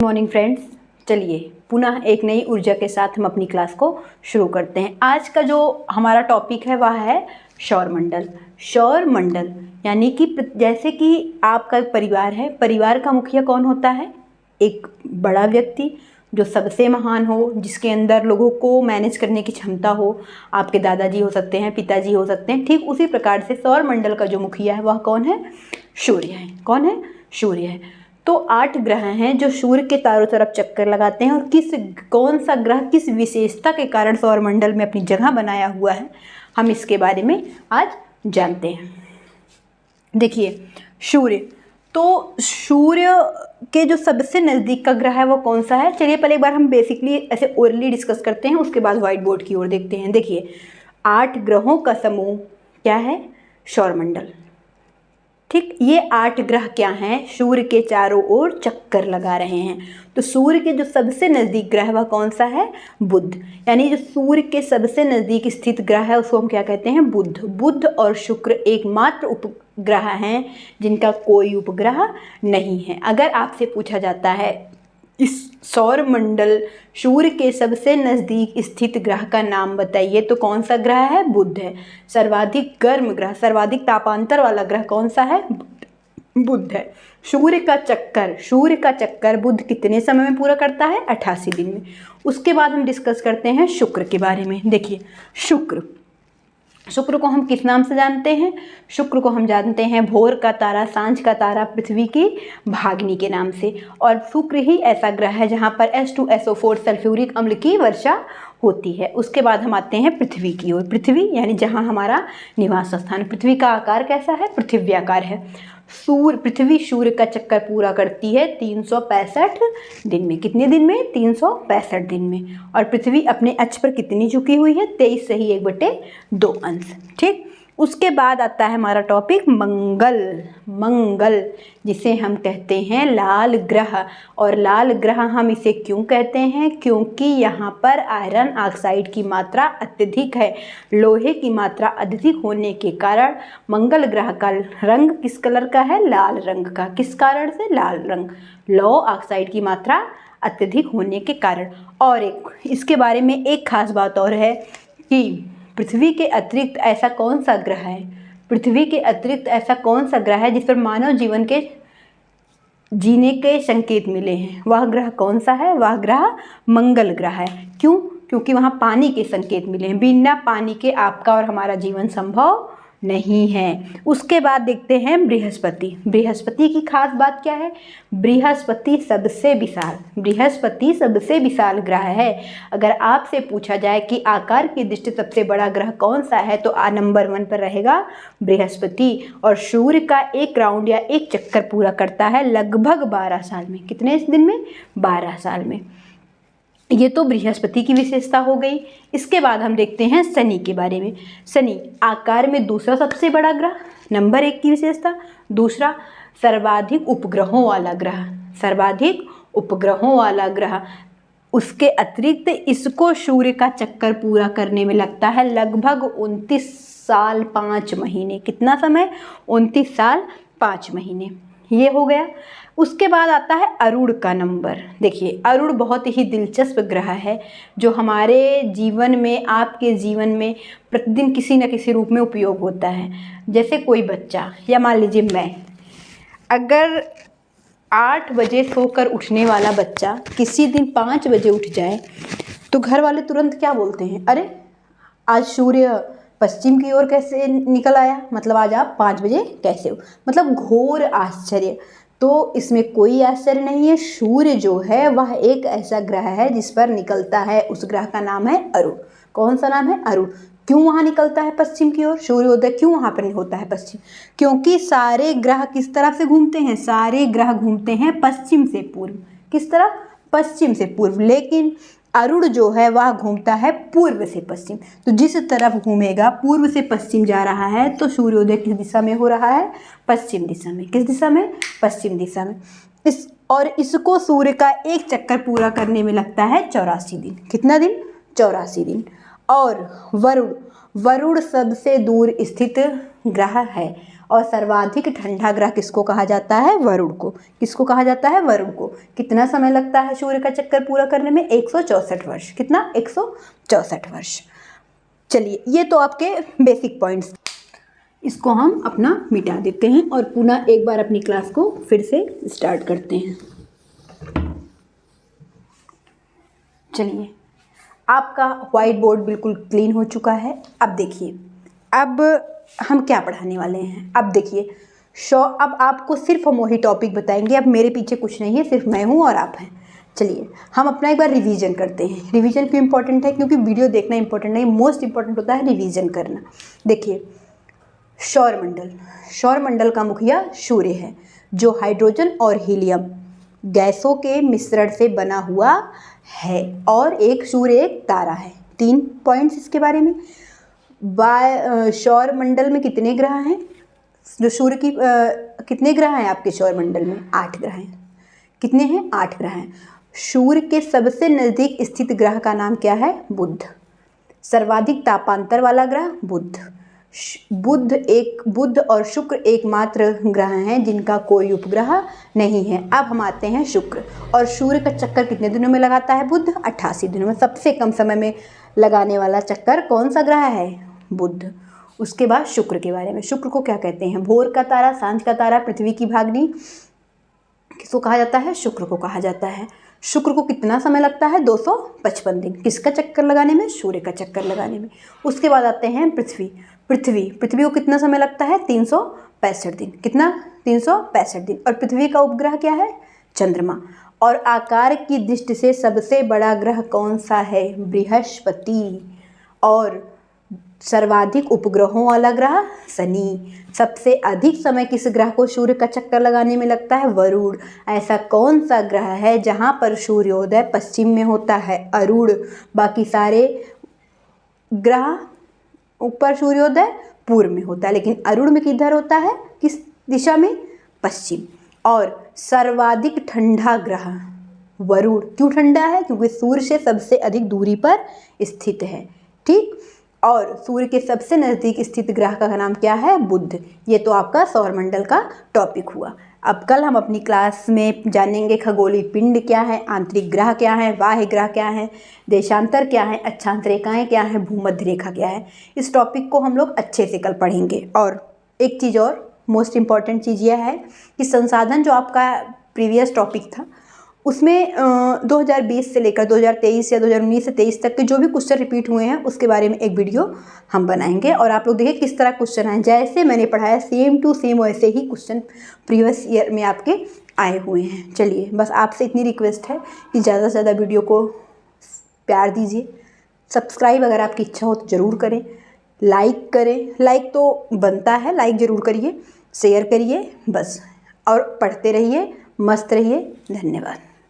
Morning friends, चलिए पुनः एक नई ऊर्जा के साथ हम अपनी क्लास को शुरू करते हैं। आज का जो हमारा टॉपिक है वह है सौरमंडल। सौरमंडल यानी कि जैसे कि आपका एक परिवार है, परिवार का मुखिया कौन होता है? एक बड़ा व्यक्ति जो सबसे महान हो, जिसके अंदर लोगों को मैनेज करने की क्षमता हो। आपके दादाजी हो सकते हैं, पिताजी हो सकते हैं। ठीक उसी प्रकार से सौरमंडल का जो मुखिया है वह कौन है? सूर्य है। कौन है? सूर्य है। तो 8 ग्रह हैं जो सूर्य के चारों तरफ चक्कर लगाते हैं, और कौन सा ग्रह किस विशेषता के कारण सौरमंडल में अपनी जगह बनाया हुआ है, हम इसके बारे में आज जानते हैं। देखिए, सूर्य, तो सूर्य के जो सबसे नज़दीक का ग्रह है वो कौन सा है? चलिए पहले एक बार हम बेसिकली ऐसे ओरली डिस्कस करते हैं, उसके बाद व्हाइट बोर्ड की ओर देखते हैं। देखिए, 8 ग्रहों का समूह क्या है? सौरमंडल। ठीक, ये 8 ग्रह क्या हैं? सूर्य के चारों ओर चक्कर लगा रहे हैं। तो सूर्य के जो सबसे नज़दीक ग्रह वह कौन सा है? बुध। यानी जो सूर्य के सबसे नज़दीक स्थित ग्रह है उसको हम क्या कहते हैं? बुध। बुध और शुक्र एकमात्र उपग्रह हैं जिनका कोई उपग्रह नहीं है। अगर आपसे पूछा जाता है इस सौरमंडल सूर्य के सबसे नज़दीक स्थित ग्रह का नाम बताइए, तो कौन सा ग्रह है? बुध है। सर्वाधिक गर्म ग्रह, सर्वाधिक तापांतर वाला ग्रह कौन सा है? बुध है। सूर्य का चक्कर बुध कितने समय में पूरा करता है? 88 दिन में। उसके बाद हम डिस्कस करते हैं शुक्र के बारे में। देखिए, शुक्र को हम किस नाम से जानते हैं? शुक्र को हम जानते हैं भोर का तारा, सांझ का तारा, पृथ्वी की भाग्नि के नाम से। और शुक्र ही ऐसा ग्रह है जहाँ पर H2SO4 सल्फ्यूरिक अम्ल की वर्षा होती है। उसके बाद हम आते हैं पृथ्वी की ओर। पृथ्वी यानी जहाँ हमारा निवास स्थान। पृथ्वी का आकार कैसा है? पृथ्व्याकार है। पृथ्वी सूर्य का चक्कर पूरा करती है 365 दिन में। कितने दिन में? 365 दिन में। और पृथ्वी अपने अक्ष पर कितनी झुकी हुई है? 23 सही 1/2 अंश। ठीक, उसके बाद आता है हमारा टॉपिक मंगल, जिसे हम कहते हैं लाल ग्रह। और लाल ग्रह हम इसे क्यों कहते हैं? क्योंकि यहाँ पर आयरन ऑक्साइड की मात्रा अत्यधिक है। लोहे की मात्रा अधिक होने के कारण मंगल ग्रह का रंग किस कलर का है? लाल रंग का। किस कारण से? लाल रंग, लौह ऑक्साइड की मात्रा अत्यधिक होने के कारण। और इसके बारे में एक खास बात और है कि पृथ्वी के अतिरिक्त ऐसा कौन सा ग्रह है? पृथ्वी के अतिरिक्त ऐसा कौन सा ग्रह है जिस पर मानव जीवन के जीने के संकेत मिले हैं? वह ग्रह कौन सा है? वह ग्रह मंगल ग्रह है। क्यों? क्योंकि वहाँ पानी के संकेत मिले हैं। बिना पानी के आपका और हमारा जीवन संभव नहीं है। उसके बाद देखते हैं बृहस्पति की खास बात क्या है? बृहस्पति सबसे विशाल ग्रह है। अगर आपसे पूछा जाए कि आकार की दृष्टि सबसे बड़ा ग्रह कौन सा है, तो नंबर 1 पर रहेगा बृहस्पति। और सूर्य का एक राउंड या एक चक्कर पूरा करता है लगभग 12 साल में। कितने दिन में? 12 साल में। ये तो बृहस्पति की विशेषता हो गई। इसके बाद हम देखते हैं शनि के बारे में। शनि आकार में दूसरा सबसे बड़ा ग्रह, नंबर 1 की विशेषता। दूसरा, सर्वाधिक उपग्रहों वाला ग्रह। उसके अतिरिक्त इसको सूर्य का चक्कर पूरा करने में लगता है लगभग 29 साल 5 महीने। कितना समय? 29 साल 5 महीने। ये हो गया। उसके बाद आता है अरुण का नंबर। देखिए, अरुण बहुत ही दिलचस्प ग्रह है जो हमारे जीवन में, आपके जीवन में प्रतिदिन किसी न किसी रूप में उपयोग होता है। जैसे कोई बच्चा, या मान लीजिए मैं, अगर 8 बजे सोकर उठने वाला बच्चा किसी दिन 5 बजे उठ जाए तो घर वाले तुरंत क्या बोलते हैं? अरे आज सूर्य पश्चिम की ओर कैसे निकल आया? मतलब आज आप 5 बजे कैसे हो? मतलब घोर आश्चर्य। तो इसमें कोई आश्चर्य नहीं है। सूर्य जो है वह एक ऐसा ग्रह है जिस पर निकलता है, उस ग्रह का नाम है अरुण। कौन सा नाम है? अरुण। क्यों वहाँ निकलता है पश्चिम की ओर? सूर्योदय क्यों वहाँ पर होता है पश्चिम? क्योंकि सारे ग्रह किस तरफ से घूमते हैं? सारे ग्रह घूमते हैं पश्चिम से पूर्व। किस तरफ? पश्चिम से पूर्व। लेकिन अरुण जो है वह घूमता है पूर्व से पश्चिम। तो जिस तरफ घूमेगा, पूर्व से पश्चिम जा रहा है, तो सूर्योदय किस दिशा में हो रहा है? पश्चिम दिशा में। किस दिशा में? पश्चिम दिशा में। इसको सूर्य का एक चक्कर पूरा करने में लगता है 84 दिन। कितना दिन? 84 दिन। और वरुण सबसे दूर स्थित ग्रह है। और सर्वाधिक ठंडा ग्रह किसको कहा जाता है? वरुण को। किसको कहा जाता है? वरुण को। कितना समय लगता है सूर्य का चक्कर पूरा करने में? 164 वर्ष। कितना? 164 वर्ष। चलिए, ये तो आपके बेसिक पॉइंट्स, इसको हम अपना मिटा देते हैं और पुनः एक बार अपनी क्लास को फिर से स्टार्ट करते हैं। चलिए, आपका व्हाइट बोर्ड बिल्कुल क्लीन हो चुका है। अब देखिए, अब हम क्या पढ़ाने वाले हैं। अब देखिए, अब आपको सिर्फ हम वही टॉपिक बताएंगे। अब मेरे पीछे कुछ नहीं है, सिर्फ मैं हूँ और आप हैं। चलिए, हम अपना एक बार रिवीजन करते हैं। रिवीजन क्यों इंपॉर्टेंट है? क्योंकि वीडियो देखना इंपॉर्टेंट नहीं, मोस्ट इंपॉर्टेंट होता है रिवीजन करना। देखिए, सौरमंडल का मुखिया सूर्य है, जो हाइड्रोजन और हीलियम गैसों के मिश्रण से बना हुआ है, और एक सूर्य एक तारा है। 3 पॉइंट्स इसके बारे में। सौरमंडल में कितने ग्रह हैं? जो सूर्य की कितने ग्रह हैं आपके सौरमंडल में? 8 ग्रह हैं। कितने हैं? 8 ग्रह हैं। सूर्य के सबसे नज़दीक स्थित ग्रह का नाम क्या है? बुध। सर्वाधिक तापांतर वाला ग्रह बुध। बुध और शुक्र एकमात्र ग्रह हैं जिनका कोई उपग्रह नहीं है। अब हम आते हैं शुक्र। और सूर्य का चक्कर कितने दिनों में लगाता है बुध? 88 दिनों में। सबसे कम समय में लगाने वाला चक्कर कौन सा ग्रह है? बुध। उसके बाद शुक्र के बारे में। शुक्र को क्या कहते हैं? भोर का तारा, सांझ का तारा, पृथ्वी की भागनी। किसको कहा जाता है? शुक्र को कहा जाता है। शुक्र को कितना समय लगता है? 255 दिन। किसका चक्कर लगाने में? सूर्य का चक्कर लगाने में। उसके बाद आते हैं पृथ्वी को कितना समय लगता है? 365 दिन। कितना? 365 दिन। और पृथ्वी का उपग्रह क्या है? चंद्रमा। और आकार की दृष्टि से सबसे बड़ा ग्रह कौन सा है? बृहस्पति। और सर्वाधिक उपग्रहों वाला ग्रह शनि। सबसे अधिक समय किस ग्रह को सूर्य का चक्कर लगाने में लगता है? वरुण। ऐसा कौन सा ग्रह है जहाँ पर सूर्योदय पश्चिम में होता है? अरुण। बाकी सारे ग्रह ऊपर सूर्योदय पूर्व में होता है, लेकिन अरुण में किधर होता है? किस दिशा में? पश्चिम। और सर्वाधिक ठंडा ग्रह वरुण। क्यों ठंडा है? क्योंकि सूर्य से सबसे अधिक दूरी पर स्थित है। ठीक। और सूर्य के सबसे नज़दीक स्थित ग्रह का नाम क्या है? बुध। ये तो आपका सौरमंडल का टॉपिक हुआ। अब कल हम अपनी क्लास में जानेंगे खगोलीय पिंड क्या है, आंतरिक ग्रह क्या है, बाह्य ग्रह क्या है, देशांतर क्या है, अक्षांश रेखाएँ क्या है, भूमध्य रेखा क्या है। इस टॉपिक को हम लोग अच्छे से कल पढ़ेंगे। और एक चीज़ और, मोस्ट इम्पॉर्टेंट चीज़ यह है कि संसाधन जो आपका प्रीवियस टॉपिक था उसमें 2020 से लेकर 2023 या 2019 से 23 तक के जो भी क्वेश्चन रिपीट हुए हैं उसके बारे में एक वीडियो हम बनाएंगे। और आप लोग देखिए किस तरह क्वेश्चन आए, जैसे मैंने पढ़ाया सेम टू सेम वैसे ही क्वेश्चन प्रीवियस ईयर में आपके आए हुए हैं। चलिए, बस आपसे इतनी रिक्वेस्ट है कि ज़्यादा से ज़्यादा वीडियो को प्यार दीजिए। सब्सक्राइब अगर आपकी इच्छा हो तो ज़रूर करें। लाइक करें, लाइक तो बनता है, लाइक ज़रूर करिए, शेयर करिए बस। और पढ़ते रहिए, मस्त रहिए। धन्यवाद।